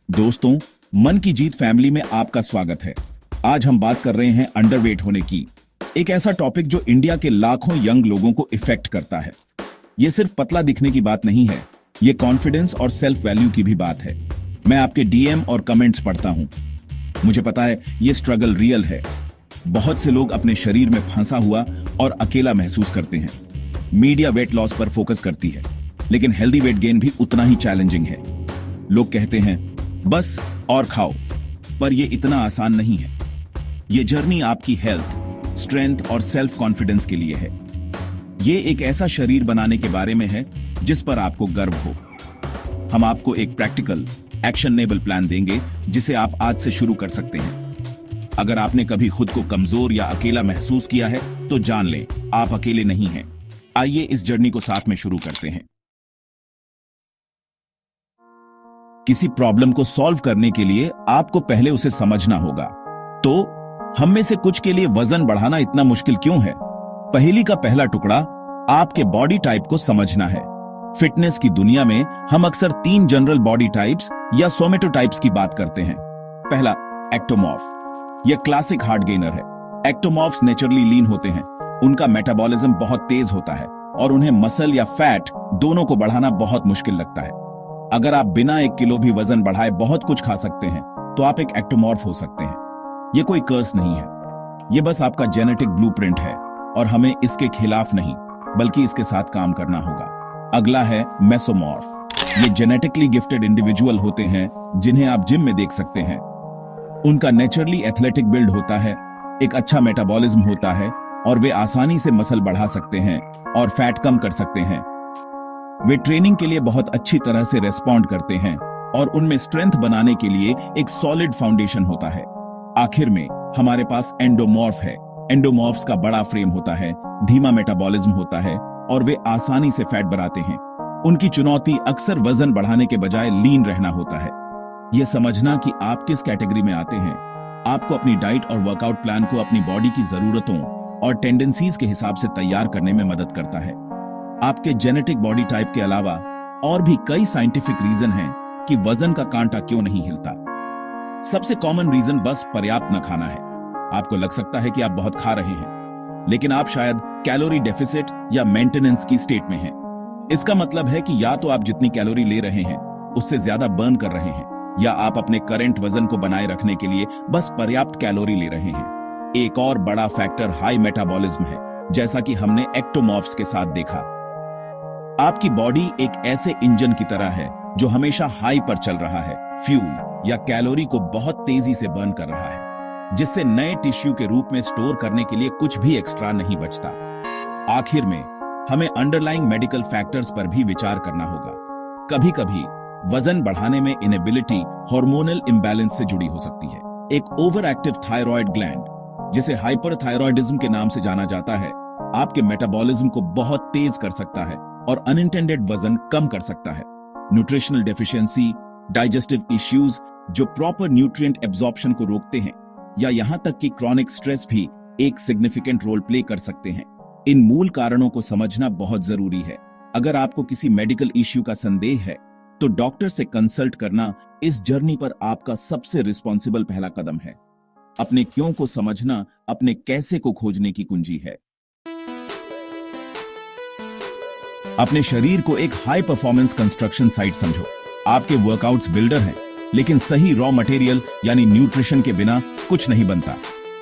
दोस्तों, मन की जीत फैमिली में आपका स्वागत है। आज हम बात कर रहे हैं अंडरवेट होने की। एक ऐसा टॉपिक जो इंडिया के लाखों यंग लोगों को इफेक्ट करता है। ये सिर्फ पतला दिखने की बात नहीं है, ये कॉन्फिडेंस और सेल्फ वैल्यू की भी बात है। मैं आपके डीएम और कमेंट्स पढ़ता हूं। मुझे पता है ये स्ट्रगल रियल है। बहुत से लोग अपने शरीर में फंसा हुआ और अकेला महसूस करते हैं। मीडिया वेट लॉस पर फोकस करती है, लेकिन हेल्दी वेट गेन भी उतना ही चैलेंजिंग है। लोग कहते हैं बस और खाओ, पर यह इतना आसान नहीं है। यह जर्नी आपकी हेल्थ, स्ट्रेंथ और सेल्फ कॉन्फिडेंस के लिए है। यह एक ऐसा शरीर बनाने के बारे में है जिस पर आपको गर्व हो। हम आपको एक प्रैक्टिकल, एक्शनेबल प्लान देंगे जिसे आप आज से शुरू कर सकते हैं। अगर आपने कभी खुद को कमजोर या अकेला महसूस किया है तो जान लें, आप अकेले नहीं हैं। आइए इस जर्नी को साथ में शुरू करते हैं। किसी प्रॉब्लम को सॉल्व करने के लिए आपको पहले उसे समझना होगा। तो हम में से कुछ के लिए वजन बढ़ाना इतना मुश्किल क्यों है? पहेली का पहला टुकड़ा आपके बॉडी टाइप को समझना है। फिटनेस की दुनिया में हम अक्सर 3 जनरल बॉडी टाइप्स या सोमेटोटाइप्स की बात करते हैं। पहला, एक्टोमॉर्फ। यह क्लासिक हार्ट गेनर है। एक्टोमॉर्फ्स नेचुरली लीन होते हैं। उनका मेटाबॉलिज्म बहुत तेज होता है और उन्हें मसल या फैट दोनों को बढ़ाना बहुत मुश्किल लगता है। अगर आप बिना 1 किलो भी वजन बढ़ाए बहुत कुछ खा सकते हैं तो आप एक एक्टोमॉर्फ हो सकते हैं। यह कोई कर्स नहीं है, यह बस आपका जेनेटिक ब्लूप्रिंट है और हमें इसके खिलाफ नहीं बल्कि इसके साथ काम करना होगा। अगला है मेसोमॉर्फ। ये जेनेटिकली गिफ्टेड इंडिविजुअल होते हैं जिन्हें आप जिम में देख सकते हैं। उनका नेचुरली एथलेटिक बिल्ड होता है, एक अच्छा मेटाबॉलिज्म होता है और वे आसानी से मसल बढ़ा सकते हैं और फैट कम कर सकते हैं। वे ट्रेनिंग के लिए बहुत अच्छी तरह से रेस्पॉन्ड करते हैं और उनमें स्ट्रेंथ बनाने के लिए एक सॉलिड फाउंडेशन होता है। आखिर में हमारे पास एंडोमॉर्फ है। एंडोमॉर्फ्स का बड़ा फ्रेम होता है, धीमा मेटाबॉलिज्म होता है और वे आसानी से फैट बढ़ाते हैं। उनकी चुनौती अक्सर वजन बढ़ाने के बजाय लीन रहना होता है। यह समझना कि आप किस कैटेगरी में आते हैं आपको अपनी डाइट और वर्कआउट प्लान को अपनी बॉडी की जरूरतों और टेंडेंसीज के हिसाब से तैयार करने में मदद करता है। आपके जेनेटिक बॉडी टाइप के अलावा और भी कई साइंटिफिक रीजन हैं कि वजन का कांटा क्यों नहीं हिलता। सबसे कॉमन रीजन बस पर्याप्त न खाना है। आपको लग सकता है कि आप बहुत खा रहे हैं, लेकिन आप शायद कैलोरी डेफिसिट या मेंटेनेंस की स्टेट में हैं। इसका मतलब है कि या तो आप जितनी कैलोरी ले रहे हैं उससे ज्यादा बर्न कर रहे हैं, या आप अपने करंट वजन को बनाए रखने के लिए बस पर्याप्त कैलोरी ले रहे हैं। एक और बड़ा फैक्टर हाई मेटाबॉलिज्म है, जैसा कि हमने एक्टोमॉर्फ्स के साथ देखा। आपकी बॉडी एक ऐसे इंजन की तरह है जो हमेशा हाई पर चल रहा है, फ्यूल या कैलोरी को बहुत तेजी से बर्न कर रहा है, जिससे नए टिश्यू के रूप में स्टोर करने के लिए कुछ भी एक्स्ट्रा नहीं बचता। आखिर में हमें अंडरलाइंग मेडिकल फैक्टर्स पर भी विचार करना होगा। कभी कभी वजन बढ़ाने में इनेबिलिटी हार्मोनल इंबैलेंस से जुड़ी हो सकती है। एक ओवर एक्टिव थायराइड ग्लैंड, जिसे हाइपरथायरॉयडिज्म के नाम से जाना जाता है, आपके मेटाबॉलिज्म को बहुत तेज कर सकता है और अनइंटेंडेड वजन कम कर सकता है। न्यूट्रिशनल डेफिशिएंसी, डाइजेस्टिव इश्यूज जो प्रॉपर न्यूट्रिएंट एब्जॉर्प्शन को रोकते हैं, या यहां तक कि क्रॉनिक स्ट्रेस भी एक सिग्निफिकेंट रोल प्ले कर सकते हैं। इन मूल कारणों को समझना बहुत जरूरी है। अगर आपको किसी मेडिकल इश्यू का संदेह है तो डॉक्टर से कंसल्ट करना इस जर्नी पर आपका सबसे रिस्पॉन्सिबल पहला कदम है। अपने क्यों को समझना अपने कैसे को खोजने की कुंजी है। अपने शरीर को एक हाई परफॉर्मेंस कंस्ट्रक्शन साइट समझो। आपके वर्कआउट्स बिल्डर हैं, लेकिन सही रॉ मटेरियल यानी न्यूट्रिशन के बिना कुछ नहीं बनता।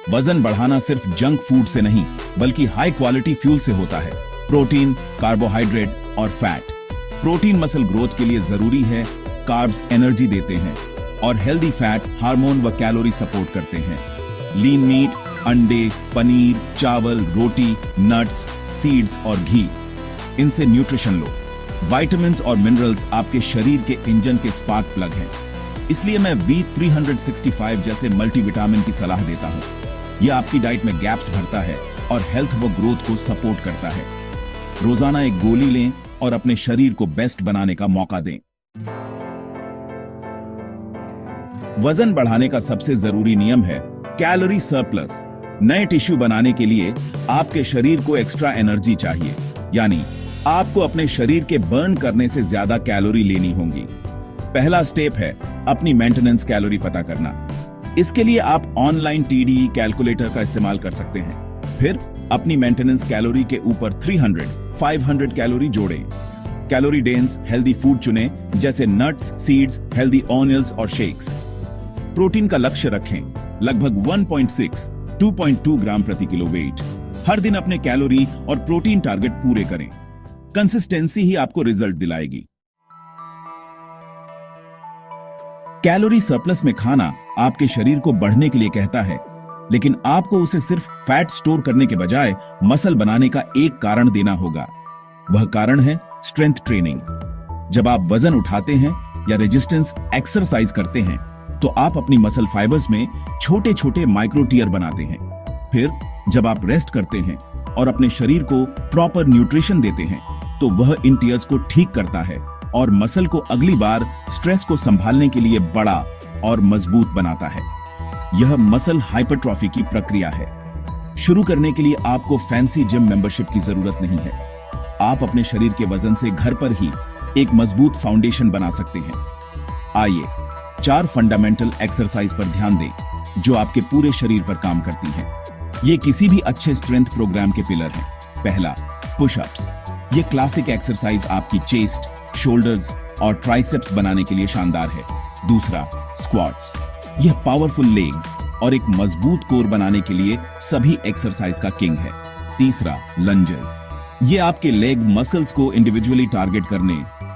वजन बढ़ाना सिर्फ जंक फूड से नहीं बल्कि हाई क्वालिटी फ्यूल से होता है। प्रोटीन, कार्बोहाइड्रेट और फैट। प्रोटीन मसल ग्रोथ के लिए जरूरी है, कार्ब्स एनर्जी देते हैं और हेल्दी फैट हार्मोन व कैलोरी सपोर्ट करते हैं। लीन मीट, अंडे, पनीर, चावल, रोटी, नट्स, सीड्स और घी, इनसे न्यूट्रिशन लो। विटामिन्स और मिनरल्स आपके शरीर के इंजन के स्पार्क प्लग हैं। इसलिए मैं V365 जैसे मल्टीविटामिन की सलाह देता हूं। यह आपकी डाइट में गैप्स भरता है और हेल्थ व ग्रोथ को सपोर्ट करता है। रोजाना एक गोली लें और अपने शरीर को बेस्ट बनाने का मौका दें। वजन बढ़ाने का सबसे जरूरी नियम है कैलोरी सरप्लस। नए टिश्यू बनाने के लिए आपके शरीर को एक्स्ट्रा एनर्जी चाहिए, यानी आपको अपने शरीर के बर्न करने से ज्यादा कैलोरी लेनी होंगी। पहला स्टेप है अपनी मेंटेनेंस कैलोरी पता करना। इसके लिए आप ऑनलाइन टीडी कैलकुलेटर का इस्तेमाल कर सकते हैं। फिर अपनी मेंटेनेंस कैलोरी के ऊपर 300, 500 कैलोरी जोड़ें। कैलोरी डेंस हेल्दी फूड चुनें, जैसे नट्स, सीड्स, हेल्दी ऑनियल्स और शेक्स। प्रोटीन का लक्ष्य रखें, लगभग 1.6, 2.2 ग्राम प्रति किलो वेट। हर दिन अपने कैलोरी और प्रोटीन टारगेट पूरे करें। कंसिस्टेंसी ही आपको रिजल्ट दिलाएगी। कैलोरी सरप्लस में खाना आपके शरीर को बढ़ने के लिए कहता है, लेकिन आपको उसे सिर्फ फैट स्टोर करने के बजाय मसल बनाने का एक कारण देना होगा। वह कारण है स्ट्रेंथ ट्रेनिंग। जब आप वजन उठाते हैं या रेजिस्टेंस एक्सरसाइज करते हैं, तो आप अपनी मसल फाइबर्स में छोटे छोटे माइक्रो टीयर बनाते हैं। फिर जब आप रेस्ट करते हैं और अपने शरीर को प्रॉपर न्यूट्रिशन देते हैं, तो वह इन टीयर्स को ठीक करता है और मसल को अगली बार स्ट्रेस को संभालने के लिए बड़ा और मजबूत बनाता है। यह मसल हाइपरट्रॉफी की प्रक्रिया है। शुरू करने के लिए आपको फैंसी जिम मेंबरशिप की जरूरत नहीं है। आप अपने शरीर के वजन से घर पर ही एक मजबूत फाउंडेशन बना सकते हैं। आइए 4 फंडामेंटल एक्सरसाइज पर ध्यान दें, जो आपके पूरे शरीर पर काम करती हैं। ये किसी भी अच्छे स्ट्रेंथ प्रोग्राम के पिलर हैं। पहला, पुशअप्स। ये क्लासिक एक्सरसाइज आपकी चेस्ट, शोल्डर्स और ट्राइसेप्स बनाने के लिए शानदार है। दूसरा, स्क्वाट्स। यह पावरफुल लेग्स और एक मजबूत कोर बनाने के लिए सभी एक्सरसाइज का किंग है। तीसरा, लंजेस। ये आपके लेग मसल्स को इंडिविजुअली टारगेट करने,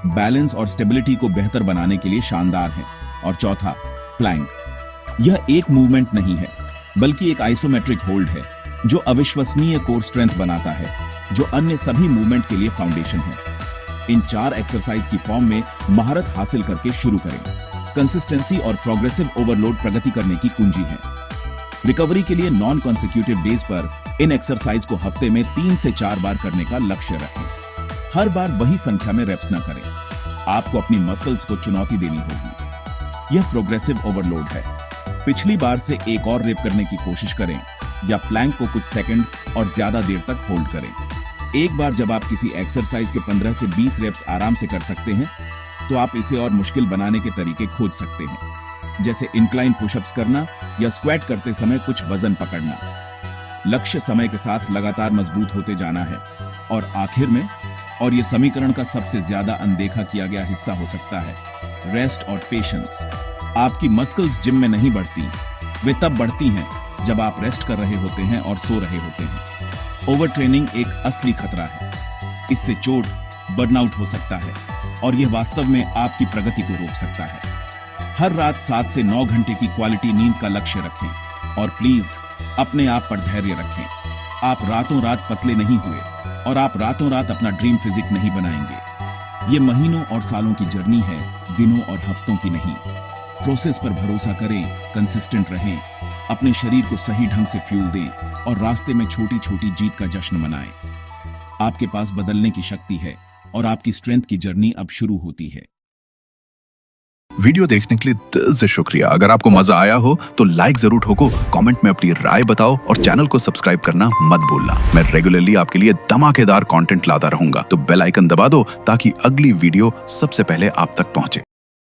बैलेंस और स्टेबिलिटी को बेहतर बनाने के लिए शानदार है। और चौथा, प्लैंक। यह एक मूवमेंट नहीं है, बल्कि एक आइसोमेट्रिक होल्ड है, जो अविश्वसनीय कोर स्ट्रेंथ बनाता है, जो अन्य सभी मूवमेंट के लिए फाउंडेशन है। इन 4 एक्सरसाइज की फॉर्म में महारत हासिल करके शुरू करें। कंसिस्टेंसी और प्रोग्रेसिव ओवरलोड प्रगति करने की कुंजी है। रिकवरी के लिए नॉन कॉन्सेक्यूटिव डेज पर इन एक्सरसाइज को हफ्ते में 3 से 4 बार करने का लक्ष्य रखें। हर बार वही संख्या में रेप्स न करें। आपको अपनी मसल्स को चुनौती देनी होगी। यह प्रोग्रेसिव ओवरलोड है। पिछली बार से एक और रेप करने की कोशिश करें, या प्लैंक को कुछ सेकंड और ज्यादा देर तक होल्ड करें। एक बार जब आप किसी एक्सरसाइज के 15 से 20 रेप्स आराम से कर सकते हैं, तो आप इसे और मुश्किल बनाने के तरीके खोज सकते हैं, जैसे इंक्लाइन पुशअप्स करना या स्क्वाट करते समय कुछ वजन पकड़ना। लक्ष्य समय के साथ लगातार मजबूत होते जाना है। और आखिर में, और यह समीकरण का सबसे ज्यादा अनदेखा किया गया हिस्सा हो सकता है, रेस्ट और पेशेंस। आपकी मसल्स जिम में नहीं बढ़ती, वे तब बढ़ती हैं जब आप रेस्ट कर रहे होते हैं और सो रहे होते हैं। ओवर ट्रेनिंग एक असली खतरा है। इससे चोट, बर्नआउट हो सकता है, और यह वास्तव में आपकी प्रगति को रोक सकता है। हर रात 7 से 9 घंटे की क्वालिटी नींद का लक्ष्य रखें, और प्लीज अपने आप पर धैर्य रखें। आप रातों रात पतले नहीं हुए, और आप रातों रात अपना ड्रीम फिजिक नहीं बनाएंगे। ये महीनों और सालों की जर्नी है, दिनों और हफ्तों की नहीं। प्रोसेस पर भरोसा करें, कंसिस्टेंट रहें, अपने शरीर को सही ढंग से फ्यूल दें, और रास्ते में छोटी छोटी जीत का जश्न मनाएं। आपके पास बदलने की शक्ति है, और आपकी स्ट्रेंथ की जर्नी अब शुरू होती है। वीडियो देखने के लिए दिल से शुक्रिया। अगर आपको मजा आया हो तो लाइक जरूर ठोको, कमेंट में अपनी राय बताओ, और चैनल को सब्सक्राइब करना मत भूलना। मैं रेगुलरली आपके लिए धमाकेदार कंटेंट लाता रहूंगा, तो बेल आइकन दबा दो ताकि अगली वीडियो सबसे पहले आप तक पहुंचे।